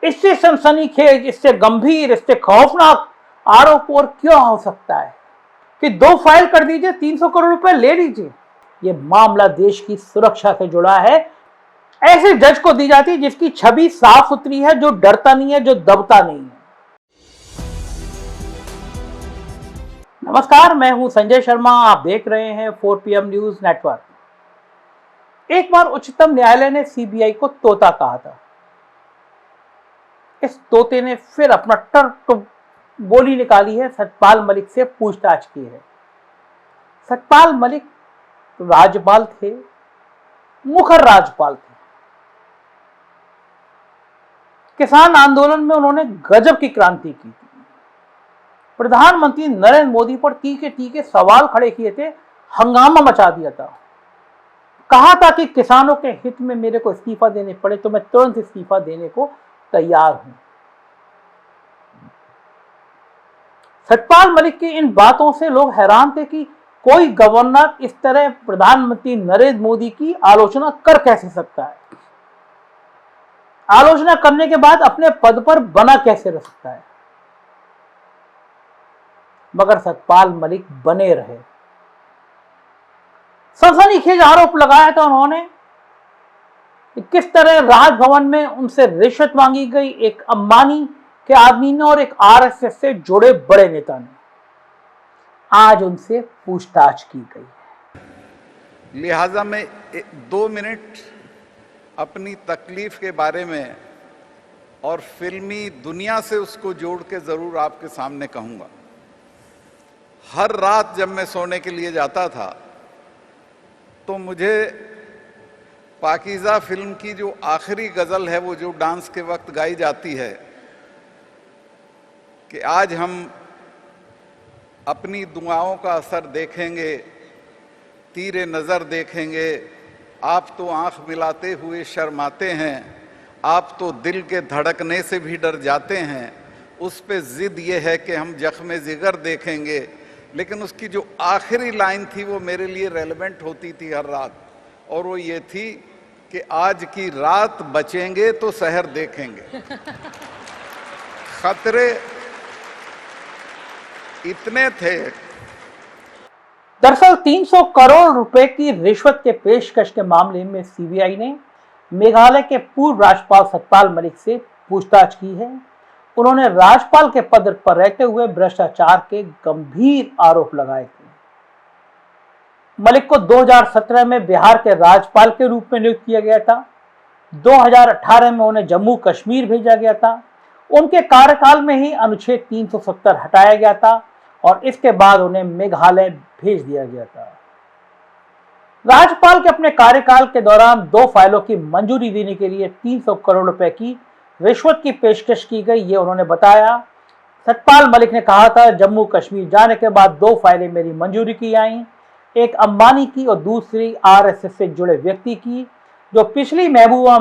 इससे सनसनीखेज, इससे गंभीर, इससे खौफनाक आरोप और क्या हो सकता है कि 2 फाइल कर दीजिए, 300 करोड़ रुपए ले लीजिए। ये मामला देश की सुरक्षा से जुड़ा है। ऐसे जज को दी जाती है जिसकी छवि साफ सुथरी है, जो डरता नहीं है, जो दबता नहीं है। नमस्कार, मैं हूं संजय शर्मा, आप देख रहे हैं 4 PM न्यूज नेटवर्क। एक बार उच्चतम न्यायालय ने सीबीआई को तोता कहा था। इस तोते ने फिर अपना टर बोली निकाली है, सतपाल मलिक से पूछताछ की है। सतपाल मलिक राज्यपाल थे, मुखर राज्यपाल थे। किसान आंदोलन में उन्होंने गजब की क्रांति की थी। प्रधानमंत्री नरेंद्र मोदी पर तीखे तीखे सवाल खड़े किए थे, हंगामा मचा दिया था। कहा था कि किसानों के हित में मेरे को इस्तीफा देने पड़े तो मैं तुरंत इस्तीफा देने को तैयार हूं। सतपाल मलिक की इन बातों से लोग हैरान थे कि कोई गवर्नर इस तरह प्रधानमंत्री नरेंद्र मोदी की आलोचना कर कैसे सकता है, आलोचना करने के बाद अपने पद पर बना कैसे रह सकता है। मगर सतपाल मलिक बने रहे। सनसनीखेज आरोप लगाया था उन्होंने कि किस तरह राजभवन में उनसे रिश्वत मांगी गई, एक अंबानी के आदमी ने और एक आरएसएस से जुड़े बड़े नेता ने। आज उनसे पूछताछ की गई। लिहाजा मैं 2 मिनट अपनी तकलीफ के बारे में और फिल्मी दुनिया से उसको जोड़ के जरूर आपके सामने कहूंगा। हर रात जब मैं सोने के लिए जाता था तो मुझे पाकीज़ा फिल्म की जो आखिरी गज़ल है, वो जो डांस के वक्त गाई जाती है कि आज हम अपनी दुआओं का असर देखेंगे, तीरे नज़र देखेंगे, आप तो आंख मिलाते हुए शर्माते हैं, आप तो दिल के धड़कने से भी डर जाते हैं, उस पे ज़िद ये है कि हम जख्म जिगर देखेंगे। लेकिन उसकी जो आखिरी लाइन थी वो मेरे लिए रेलेवेंट होती थी हर रात, और वो ये थी कि आज की रात बचेंगे तो सहर देखेंगे। खतरे इतने थे। दरअसल 300 करोड़ रुपए की रिश्वत के पेशकश के मामले में सीबीआई ने मेघालय के पूर्व राज्यपाल सतपाल मलिक से पूछताछ की है। उन्होंने राज्यपाल के पद पर रहते हुए भ्रष्टाचार के गंभीर आरोप लगाए थे। मलिक को 2017 में बिहार के राज्यपाल के रूप में नियुक्त किया गया था। 2018 में उन्हें जम्मू कश्मीर भेजा गया था। उनके कार्यकाल में ही अनुच्छेद 370 हटाया गया था और इसके बाद उन्हें मेघालय भेज दिया गया था। राज्यपाल के अपने कार्यकाल के दौरान 2 फाइलों की मंजूरी देने के लिए 300 करोड़ रुपए की रिश्वत की पेशकश की गई, ये उन्होंने बताया। सतपाल मलिक ने कहा था, जम्मू कश्मीर जाने के बाद 2 फाइलें मेरी मंजूरी की आई, एक अंबानी की और दूसरी आरएसएस से जुड़े व्यक्ति की, जो पिछली महबूबा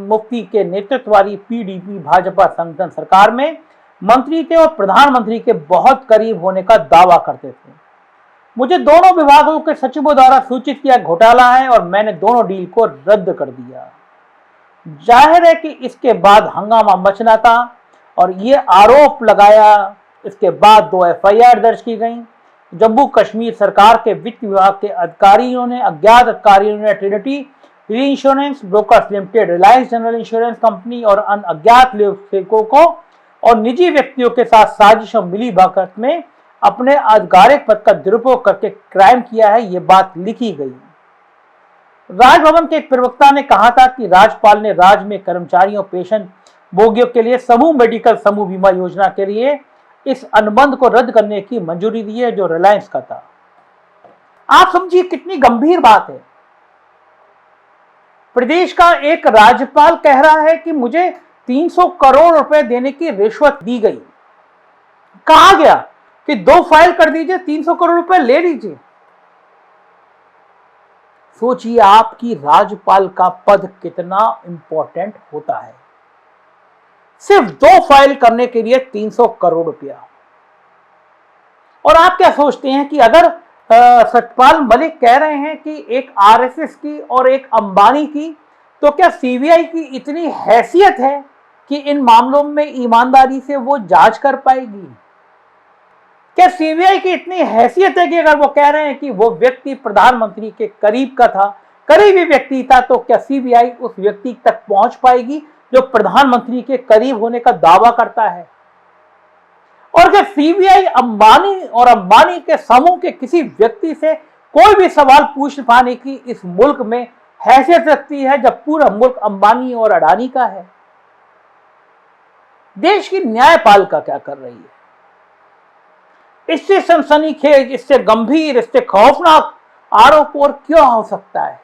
मुफ्ती के नेतृत्व वाली पीडीपी भाजपा संगठन सरकार में मंत्री थे और प्रधानमंत्री के बहुत करीब होने का दावा करते थे। मुझे दोनों विभागों के सचिवों द्वारा सूचित किया घोटाला है और मैंने दोनों डील को रद्द कर दिया। जाहिर है कि इसके बाद हंगामा मचना था और ये आरोप लगाया। इसके बाद 2 एफआईआर दर्ज की गई। जम्मू कश्मीर सरकार के वित्त विभाग के अधिकारियों ने, अज्ञात अधिकारियों ने Trinity insurance brokers limited, Reliance general insurance company और अन्य अज्ञात लेखकों को और निजी व्यक्तियों के साथ साजिश और मिली भगत में अपने आधिकारिक पद का दुरुपयोग करके क्राइम किया है, ये बात लिखी गई। राजभवन के एक प्रवक्ता ने कहा था कि राज्यपाल ने राज्य में कर्मचारियों, पेंशन भोगियों के लिए समूह मेडिकल समूह बीमा योजना के लिए इस अनुबंध को रद्द करने की मंजूरी दी है, जो रिलायंस का था। आप समझिए कितनी गंभीर बात है। प्रदेश का एक राज्यपाल कह रहा है कि मुझे 300 करोड़ रुपए देने की रिश्वत दी गई। कहा गया कि 2 फाइल कर दीजिए, 300 करोड़ रुपए ले लीजिए। सोचिए आपकी राज्यपाल का पद कितना इंपॉर्टेंट होता है। सिर्फ 2 फाइल करने के लिए 300 करोड़ रुपया। और आप क्या सोचते हैं कि अगर सतपाल मलिक कह रहे हैं कि एक आरएसएस की और एक अंबानी की, तो क्या सीबीआई की इतनी हैसियत है कि इन मामलों में ईमानदारी से वो जांच कर पाएगी? क्या सीबीआई की इतनी हैसियत है कि अगर वो कह रहे हैं कि वो व्यक्ति प्रधानमंत्री के करीब का था, करीबी व्यक्ति था, तो क्या सीबीआई उस व्यक्ति तक पहुंच पाएगी जो प्रधानमंत्री के करीब होने का दावा करता है? और क्या सीबीआई अंबानी और अंबानी के समूह के किसी व्यक्ति से कोई भी सवाल पूछ पाने की इस मुल्क में हैसियत रखती है जब पूरा मुल्क अंबानी और अडानी का है? देश की न्यायपालिका क्या कर रही है? इससे सनसनीखेज, इससे गंभीर, इससे खौफनाक आरोप और क्यों हो सकता है?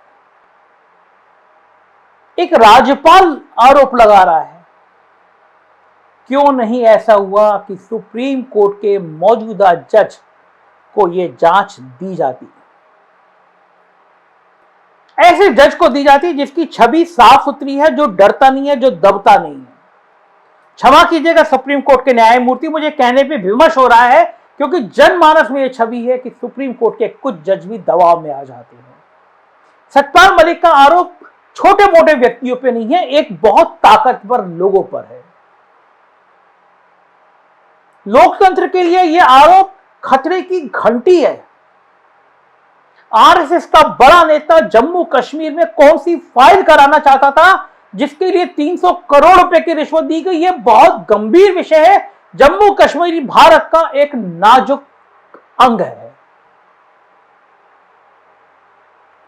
एक राज्यपाल आरोप लगा रहा है, क्यों नहीं ऐसा हुआ कि सुप्रीम कोर्ट के मौजूदा जज को यह जांच दी जाती, ऐसे जज को दी जाती जिसकी छवि साफ सुथरी है, जो डरता नहीं है, जो दबता नहीं है। क्षमा कीजिएगा सुप्रीम कोर्ट के न्यायमूर्ति, मुझे कहने पे विमर्श हो रहा है, क्योंकि जनमानस में यह छवि है कि सुप्रीम कोर्ट के कुछ जज भी दबाव में आ जाते हैं। सतपाल मलिक का आरोप छोटे मोटे व्यक्तियों पे नहीं है, एक बहुत ताकतवर लोगों पर है। लोकतंत्र के लिए यह आरोप खतरे की घंटी है। आरएसएस का बड़ा नेता जम्मू कश्मीर में कौन सी फाइल कराना चाहता था जिसके लिए 300 करोड़ रुपए की रिश्वत दी गई, यह बहुत गंभीर विषय है। जम्मू कश्मीर भारत का एक नाजुक अंग है।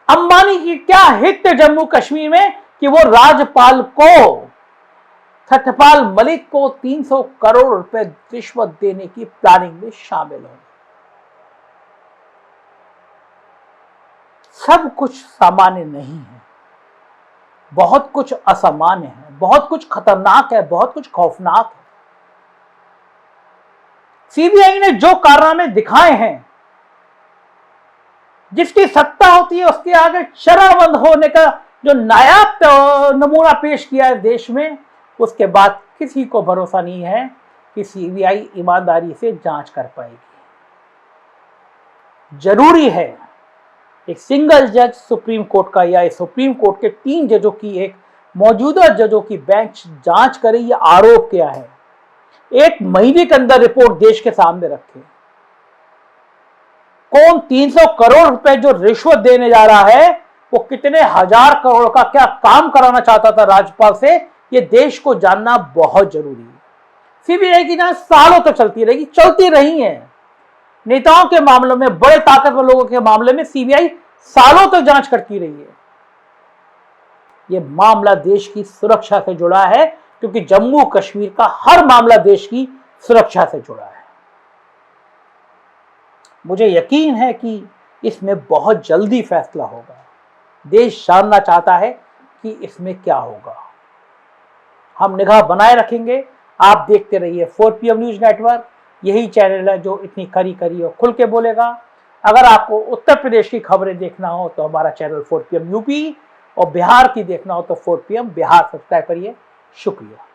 अंबानी की क्या हित है जम्मू कश्मीर में कि वो राज्यपाल को, सतपाल मलिक को 300 करोड़ रुपए रिश्वत देने की प्लानिंग में शामिल हो? सब कुछ सामान्य नहीं है, बहुत कुछ असामान्य है, बहुत कुछ खतरनाक है, बहुत कुछ खौफनाक है। सीबीआई ने जो कारनामे दिखाए हैं, जिसकी सत्ता होती है उसके आगे चरणबंद होने का जो नायाब नमूना पेश किया है देश में, उसके बाद किसी को भरोसा नहीं है कि सीबीआई ईमानदारी से जांच कर पाएगी। जरूरी है एक सिंगल जज सुप्रीम कोर्ट का या सुप्रीम कोर्ट के 3 जजों की एक मौजूदा जजों की बेंच जांच करे ये आरोप क्या है, 1 महीने के अंदर रिपोर्ट देश के सामने रखे। कौन 300 करोड़ रुपए जो रिश्वत देने जा रहा है, वो कितने हजार करोड़ का क्या काम कराना चाहता था राज्यपाल से, ये देश को जानना बहुत जरूरी है। सीबीआई की जांच सालों तक चलती रहेगी, चलती रही है। नेताओं के मामलों में, बड़े ताकतवर लोगों के मामले में सीबीआई सालों तक जांच करती रही है। यह मामला देश की सुरक्षा से जुड़ा है, क्योंकि जम्मू कश्मीर का हर मामला देश की सुरक्षा से जुड़ा है। मुझे यकीन है कि इसमें बहुत जल्दी फैसला होगा। देश जानना चाहता है कि इसमें क्या होगा। हम निगाह बनाए रखेंगे। आप देखते रहिए 4PM न्यूज नेटवर्क। यही चैनल है जो इतनी करी और खुल के बोलेगा। अगर आपको उत्तर प्रदेश की खबरें देखना हो तो हमारा चैनल 4PM यूपी, और बिहार की देखना हो तो 4PM बिहार सब्सक्राइब करिए। शुक्रिया।